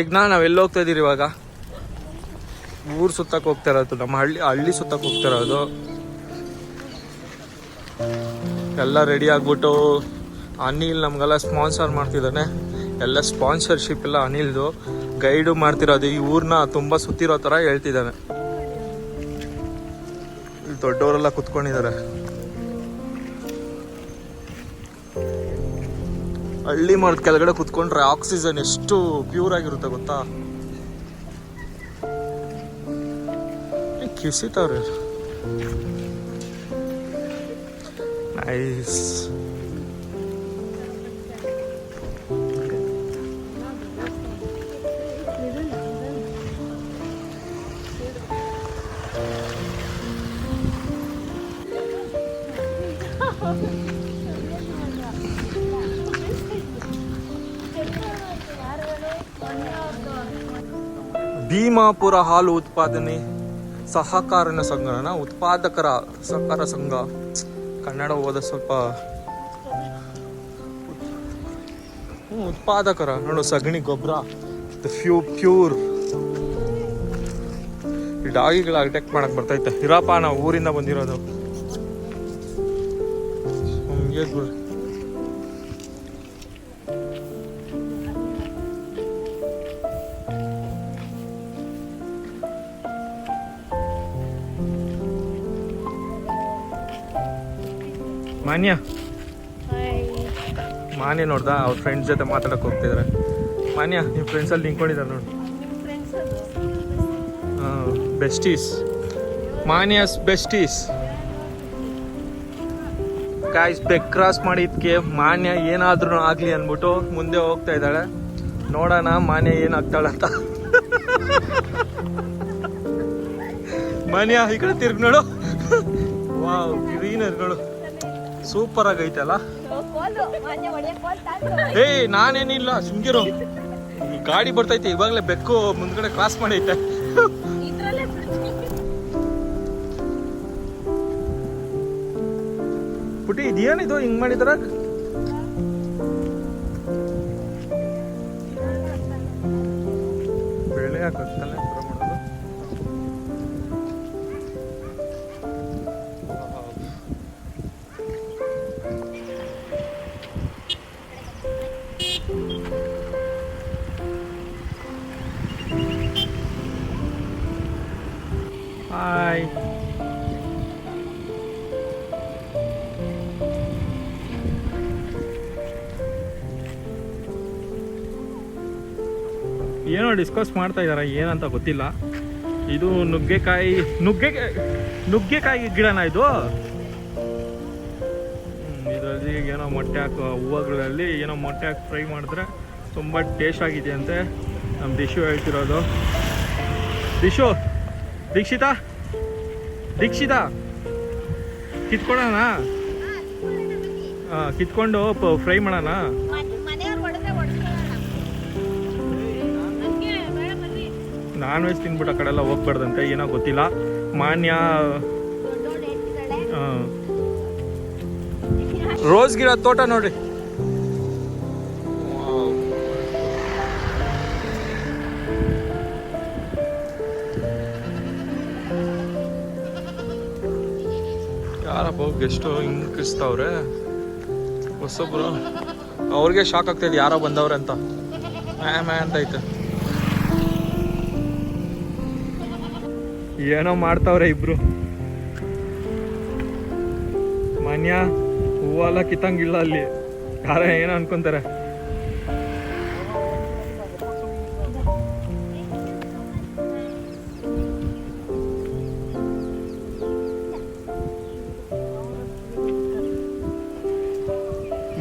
ಈಗ ನಾವು ಎಲ್ಲಿ ಹೋಗ್ತಾ ಇದೀರಿ ಇವಾಗ? ಊರು ಸುತ್ತಕ್ಕೆ ಹೋಗ್ತಾ ಇರೋದು, ನಮ್ಮ ಹಳ್ಳಿ ಸುತ್ತಕ್ಕೆ ಹೋಗ್ತಾ ಇರೋದು. ಎಲ್ಲ ರೆಡಿ ಆಗ್ಬಿಟ್ಟು ಅನಿಲ್ ನಮ್ಗೆಲ್ಲ ಸ್ಪಾನ್ಸರ್ ಮಾಡ್ತಿದ್ದಾನೆ. ಎಲ್ಲ ಸ್ಪಾನ್ಸರ್ಶಿಪ್ ಎಲ್ಲ ಅನಿಲ್ದು. ಗೈಡು ಮಾಡ್ತಿರೋದು, ಈ ಊರನ್ನ ತುಂಬ ಸುತ್ತಿರೋ ಥರ ಹೇಳ್ತಿದ್ದಾನೆ. ಇಲ್ಲಿ ದೊಡ್ಡವರೆಲ್ಲ ಕುತ್ಕೊಂಡಿದ್ದಾರೆ. ಹಳ್ಳಿ ಮರದ ಕೆಳಗಡೆ ಕುತ್ಕೊಂಡ್ರೆ ಆಕ್ಸಿಜನ್ ಎಷ್ಟು ಪ್ಯೂರ್ ಆಗಿರುತ್ತೆ ಗೊತ್ತಾ? ಕಿಸಿತಾವ್ರೆ. ನೈಸ್. ಭೀಮಾಪುರ ಹಾಲು ಉತ್ಪಾದನೆ ಸಹಕಾರ ಸಂಘನ ಉತ್ಪಾದಕರ ಸಹಕಾರ ಸಂಘ. ಕನ್ನಡ ಓದ ಸ್ವಲ್ಪ. ಉತ್ಪಾದಕರ ನೋಡು, ಸಗಣಿ ಗೊಬ್ಬರ ಪ್ಯೂರ್. ಈ ಡಾಗಿಗಳ ಅಟ್ಯಾಕ್ ಮಾಡಕ್ ಬರ್ತೈತೆ. ಇರಪ್ಪ, ನಾವು ಊರಿಂದ ಬಂದಿರೋದು. ಮಾನ್ಯ ನೋಡ್ದ, ಅವ್ರ ಫ್ರೆಂಡ್ಸ್ ಜೊತೆ ಮಾತಾಡಕ್ ಹೋಗ್ತಿದಾರೆ. ಮಾನ್ಯ, ನಿಮ್ಮ ಫ್ರೆಂಡ್ಸ್ ಅಲ್ಲಿ ನಿಂತ್ಕೊಂಡಿದ್ದಾರೆ ನೋಡಿ. Besties, Manya's besties. ಗಾಯ್ಸ್, ಬೆಕ್ ಕ್ರಾಸ್ ಮಾಡಿದ್ಕೆ ಮಾನ್ಯ ಏನಾದ್ರೂ ಆಗ್ಲಿ ಅನ್ಬಿಟ್ಟು ಮುಂದೆ ಹೋಗ್ತಾ ಇದ್ದಾಳೆ. ನೋಡೋಣ ಮಾನ್ಯ ಏನಾಗ್ತಾಳಂತ. ಮಾನ್ಯ ಈ ಕಡೆ ತಿರ್ಗಿ ನೋಡು. ವಾವ್, ಗ್ರೀನರ್ ನೋಡು, ಸೂಪರ್ ಆಗೈತಲ್ಲ. ಏ ನಾನೇನಿಲ್ಲ, ಸುಮ್ಗಿರು. ಗಾಡಿ ಬರ್ತೈತೆ ಇವಾಗಲೇ. ಬೆಕ್ಕು ಮುಂದ್ಗಡೆ ಕ್ರಾಸ್ ಮಾಡೈತೆ. ಪುಟಿ, ಇದೇನಿದು ಹಿಂಗ್ ಮಾಡಿದ್ರ? ಬೆಳೆ ಹಾಕತ್ತಲ್ಲ ಮಾಡೋದು. ಹಾಯ್. ಏನೋ ಡಿಸ್ಕಸ್ ಮಾಡ್ತಾ ಇದಾರ, ಏನಂತ ಗೊತ್ತಿಲ್ಲ. ಇದು ನುಗ್ಗೆಕಾಯಿ ಗಿಡನ ಇದು. ಇದರಲ್ಲಿ ಏನೋ ಮೊಟ್ಟೆ ಹಾಕೋ ಹೂವುಗಳಲ್ಲಿ ಏನೋ ಮೊಟ್ಟೆ ಹಾಕಿ ಫ್ರೈ ಮಾಡಿದ್ರೆ ತುಂಬ ಟೇಸ್ಟ್ ಆಗಿದೆ ಅಂತೆ. ನಮ್ಮ ದಿಶು ಹೇಳ್ತಿರೋದು. ದೀಕ್ಷಿತಾ ಕಿತ್ಕೊಳ್ಳೋಣ? ಕಿತ್ಕೊಂಡು ಫ್ರೈ ಮಾಡೋಣ. ನಾನ್ ವೆಜ್ ತಿನ್ಬಿಟ್ಟು ಆ ಕಡೆ ಎಲ್ಲ ಹೋಗ್ಬಾರ್ದಂತೆ, ಏನೋ ಗೊತ್ತಿಲ್ಲ. ಮಾನ್ಯ ರೋಸ್ ಗಿಡ ತೋಟ ನೋಡ್ರಿ. ಯಾರಪ್ಪ ಗೆಸ್ಟು ಹಿಂಗ್ ಕಿಸ್ತಾವ್ರೆ ಹೊಸೊಬ್ರು. ಅವ್ರಿಗೆ ಶಾಕ್ ಆಗ್ತೈತೆ ಯಾರೋ ಬಂದವ್ರೆ ಅಂತ. ಮ್ಯಾ ಅಂತ ಐತೆ. ಏನೋ ಮಾಡ್ತಾವ್ರೆ ಇಬ್ರು. ಮಾನ್ಯ ಹೂವೆಲ್ಲ ಕಿತ್ತಂಗಿಲ್ಲ ಅಲ್ಲಿ. ಯಾರ ಏನೋ ಅನ್ಕೊಂತಾರೆ.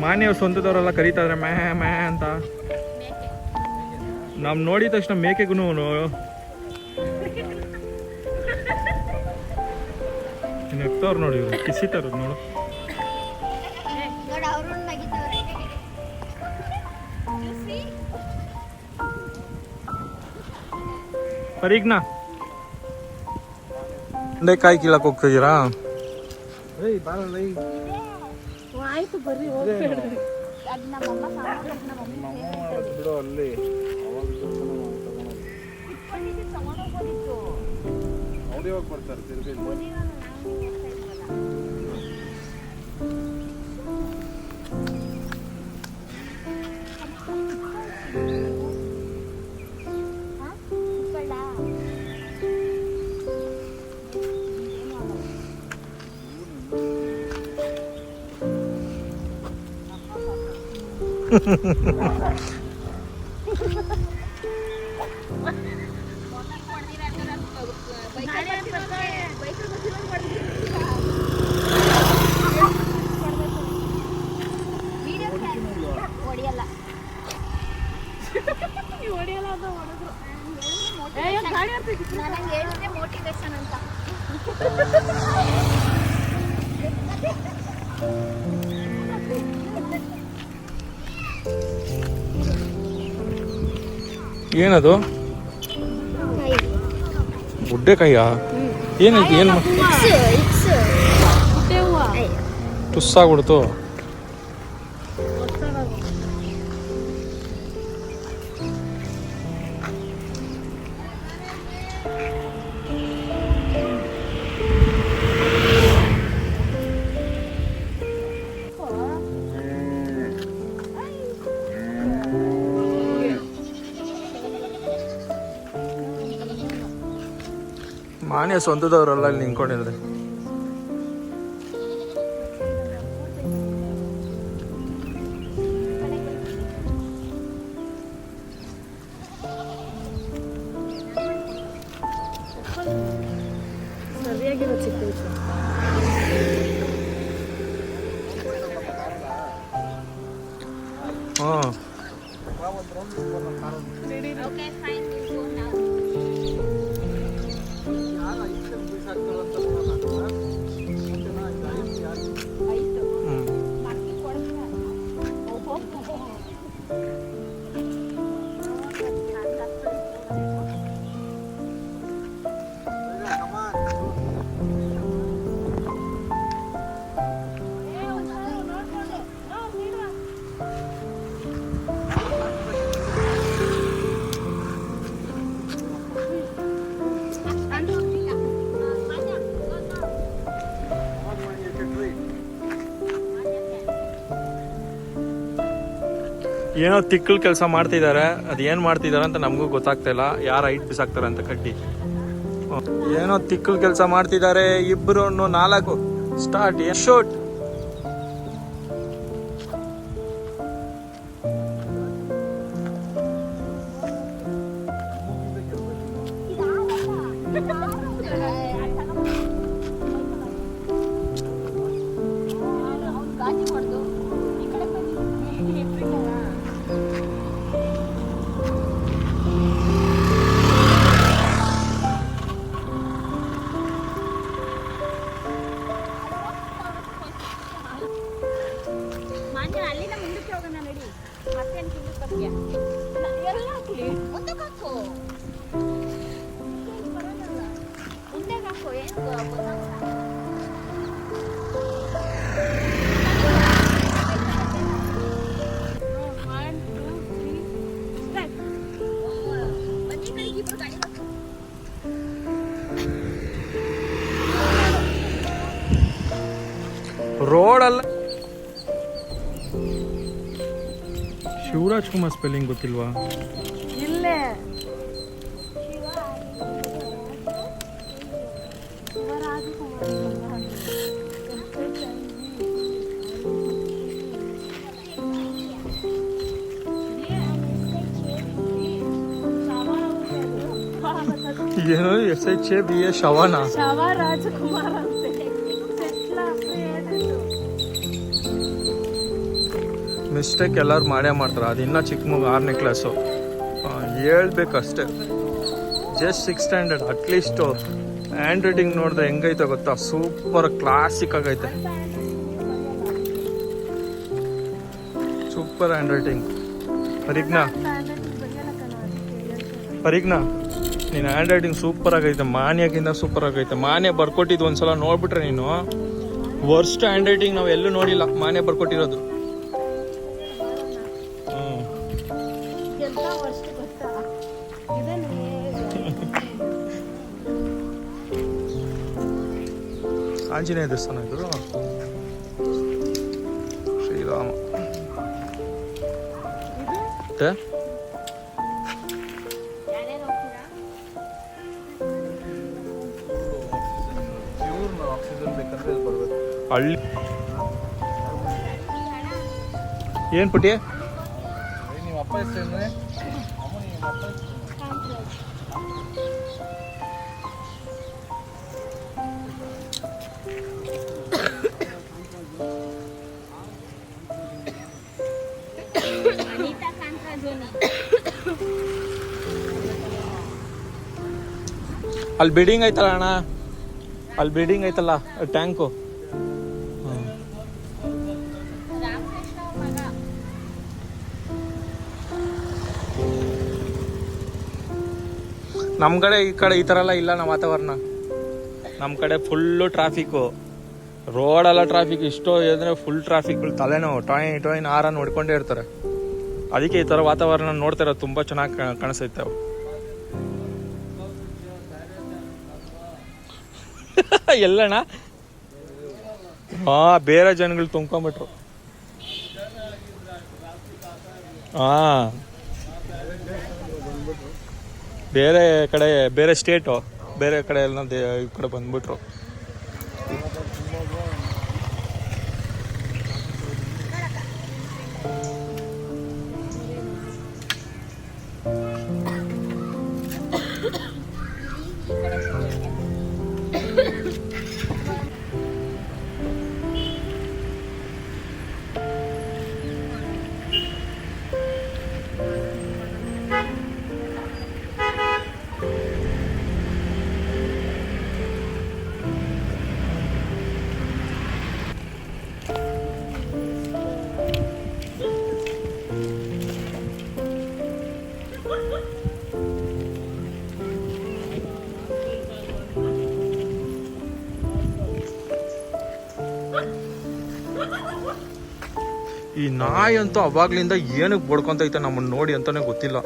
ಮಾನ್ಯ ಸ್ವಂತದವರೆಲ್ಲ ಕರೀತಾದ್ರೆ ಮ್ಯಾ ಅಂತ. ನಾವು ನೋಡಿದ ತಕ್ಷಣ ಮೇಕೆಗೂ ನೆಕ್ತವ್ರು ನೋಡಿ, ಕಿಸಿತಾರ ನೋಡು. ಪರೀಗ್ನಾ ಕಾಯಿ ಕೀಳಕ್ ಹೋಗ್ತಿದ್ದೀರಾ? ಆಯ್ತು ಬರ್ರಿ, ಬಿಡು ಅಲ್ಲಿ ಕುದಿಯೋಗಿ ಬರ್ತಾರೆ ತಿರ್ಗಿ ಮೋಟಿವೇಶನ್ ಅಂತ ಏನದು ಗುಡ್ಡೆಕಾಯಿಯ ಏನೈತಿ ಏನು ತುಸ್ಸಾಗ್ಬಿಡ್ತು. ಮಾನ್ಯ ಸ್ವಂತದವರಲ್ಲ ಇಲ್ಲಿ ನಿಂತ್ಕೊಂಡಿದ್ರೆ. ಸರಿಯಾಗಿರೋ ಚಿಕ್ಕ ಹಾಂ ಏನೋ ತಿಕ್ಕಲ್ ಕೆಲಸ ಮಾಡ್ತಿದ್ದಾರೆ. ಅದೇನು ಮಾಡ್ತಿದ್ದಾರೆ ಅಂತ ನಮಗೂ ಗೊತ್ತಾಗ್ತಾ ಇಲ್ಲ. ಯಾರು ಹೈಟ್ ಬಿಸಾಕ್ತಾರೆ ಅಂತ ಕಡ್ಡಿ. ಏನೋ ತಿಕ್ಕಲ್ ಕೆಲಸ ಮಾಡ್ತಿದ್ದಾರೆ. 2 4 ಸ್ಟಾರ್ಟ್ ಶೂಟ್. ಅಲ್ಲಿಂದ ಮುಂದಕ್ಕೆ ಹೋಗೋಣ ನಡಿ. ಮತ್ತೆ ಎಲ್ಲ ಹಾಕಿ ಮುಂದಕ್ಕೆ ಹಾಕು. ಮುಂದಕ್ಕೆ ಹಾಕು. ಏನು ರೋಡಲ್ಲ. ಶಿವರಾಜ್ ಕುಮಾರ್ ಸ್ಪೆಲ್ಲಿಂಗ್ ಗೊತ್ತಿಲ್ವಾ? ಇಲ್ಲೇ ಏನೋ SHABA ಶವನ ಶವ ರಾಜಕುಮಾರ್ ಅಂತೆ. ಮಿಸ್ಟೇಕ್ ಎಲ್ಲರೂ ಮಾಡೇ ಮಾಡ್ತಾರೆ. ಅದು ಇನ್ನೂ ಚಿಕ್ಕ ಮಗು 6ನೇ ಕ್ಲಾಸು ಹೇಳ್ಬೇಕಷ್ಟೇ. Just 6th standard. At least handwriting ನೋಡಿದ್ರೆ ಹೆಂಗೈತೆ ಗೊತ್ತಾ? ಸೂಪರ್ ಕ್ಲಾಸಿಕ್ ಆಗೈತೆ. Super handwriting. ಪರಿಜ್ಞಾ ನೀನು ಹ್ಯಾಂಡ್ ರೈಟಿಂಗ್ ಸೂಪರ್ ಆಗೈತೆ. ಮಾನ್ಯಕ್ಕಿಂತ ಸೂಪರ್ ಆಗೈತೆ. ಮಾನ್ಯ ಬರ್ಕೊಟ್ಟಿದ್ದು ಒಂದ್ಸಲ ನೋಡ್ಬಿಟ್ರೆ ನೀನು ವರ್ಸ್ಟ್ ಹ್ಯಾಂಡ್ ರೈಟಿಂಗ್ ನಾವು ಎಲ್ಲೂ ನೋಡಿಲ್ಲ. ಮಾನ್ಯ ಬರ್ಕೊಟ್ಟಿರೋದು. ಆಂಜನೇಯ ದೇವಸ್ಥಾನ ಇದು. ಶ್ರೀರಾಮ ಮತ್ತೆ ಯಾರ್ಯಾರು ಹೋಗ್ತೀರಾ? ಆಕ್ಸಿಜನ್ ಬೇಕಂದ್ರೆ ಇಲ್ಲಿ ಬರ್ಬೇಕು. ಹಳ್ಳಿ ಏನು ಪುಟಿ? ನಿಮ್ಮ ಅಪ್ಪ ಹೆಸರೇನ್ರಿ? ಅಮ್ಮ ನಿಮ್ಮ ಅಪ್ಪ ಹೆಸರು? ಅನಿತಾ ಕಾಂತರಾಜೋನಿ. ಅಲ್ಲಿ ಬಿಲ್ಡಿಂಗ್ ಐತಲ್ಲ ಅಣ್ಣ, ಅಲ್ಲಿ ಬಿಲ್ಡಿಂಗ್ ಐತಲ್ಲ ಟ್ಯಾಂಕು. ರಾಮಕೃಷ್ಣ ಅವ್ರ ಮಗ. ನಮ್ಮ ಕಡೆ ಈ ಕಡೆ ಈ ಥರ ಎಲ್ಲ ಇಲ್ಲ ನಮ್ಮ ವಾತಾವರಣ. ನಮ್ಮ ಕಡೆ ಫುಲ್ಲು ಟ್ರಾಫಿಕ್ಕು, ರೋಡೆಲ್ಲ ಟ್ರಾಫಿಕ್. ಇಷ್ಟೋ ಅಂದರೆ ಫುಲ್ ಟ್ರಾಫಿಕ್ಗಳು, ತಲೆನೋವು ಟಾಯ್ ಟಾಯ್ನ ಹಾರನ್ನು ಹೊಡ್ಕೊಂಡೇ ಇರ್ತಾರೆ. ಅದಕ್ಕೆ ಈ ಥರ ವಾತಾವರಣ ನೋಡ್ತಾ ಇರೋದು ತುಂಬ ಚೆನ್ನಾಗಿ ಕಾಣಿಸ್ತೈತೆ ಅವು. ಎಲ್ಲಣ್ಣ? ಹಾಂ, ಬೇರೆ ಜನಗಳು ತುಂಬ್ಕೊಂಬಿಟ್ರು. ಹಾಂ, ಬೇರೆ ಕಡೆ, ಬೇರೆ ಸ್ಟೇಟು, ಬೇರೆ ಕಡೆ ಎಲ್ಲ ಈ ಕಡೆ ಬಂದ್ಬಿಟ್ರು. ಈ ನಾಯಿ ಅಂತೂ ಅವಾಗ್ಲಿಂದ ಏನಕ್ಕೆ ಬಡ್ಕೊಂತೈತೆ ನಮ್ಮನ್ನ ನೋಡಿ ಅಂತಾನೆ ಗೊತ್ತಿಲ್ಲ.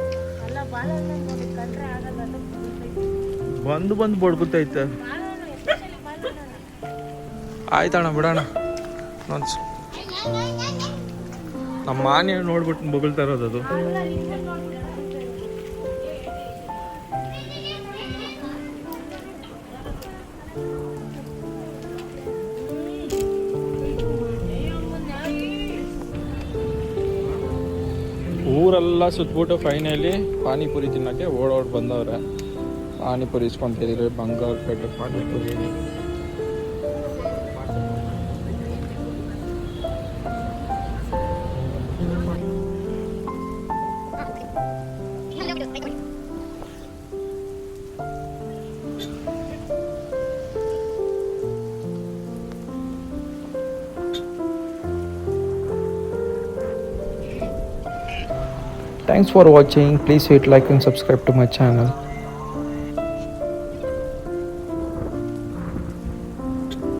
ಅಲ್ಲ ಬಾಳೆಹಣ್ಣು ನೋಡಿ ಕಂಡ್ರೆ ಆಗಲ್ಲ, ಅದು ಗೊತ್ತೈತೆ. ಬಂದು ಬಡ್ಕೊತೈತೆ. ಬಾಳೆಹಣ್ಣು ಎಸ್ಪೆಷಲಿ ಬಾಳೆಹಣ್ಣು. ಆಯ್ತಣ್ಣ, ಬಿಡೋಣ. ನಮ್ಮ ಮಾನ್ಯ ನೋಡ್ಬಿಟ್ಟು ಬೊಗಳ್ತಾ ಇರೋದು ಅದು. ಅಲ್ಲ, ಇಲ್ಲೇ ನೋಡ್ಬಿಟ್ಟು ಊರೆಲ್ಲ ಸುತ್ತಬಿಟ್ಟು ಫೈನಲಿ ಪಾನಿಪುರಿ ತಿನ್ನೋಕ್ಕೆ ಓಡೋಡ್ ಬಂದವ್ರೆ. Panipuri ಇಸ್ಕೊಂತಿದ್ದೀರಿ, Bangarpet panipuri. Thanks for watching. Please hit like and subscribe to my channel.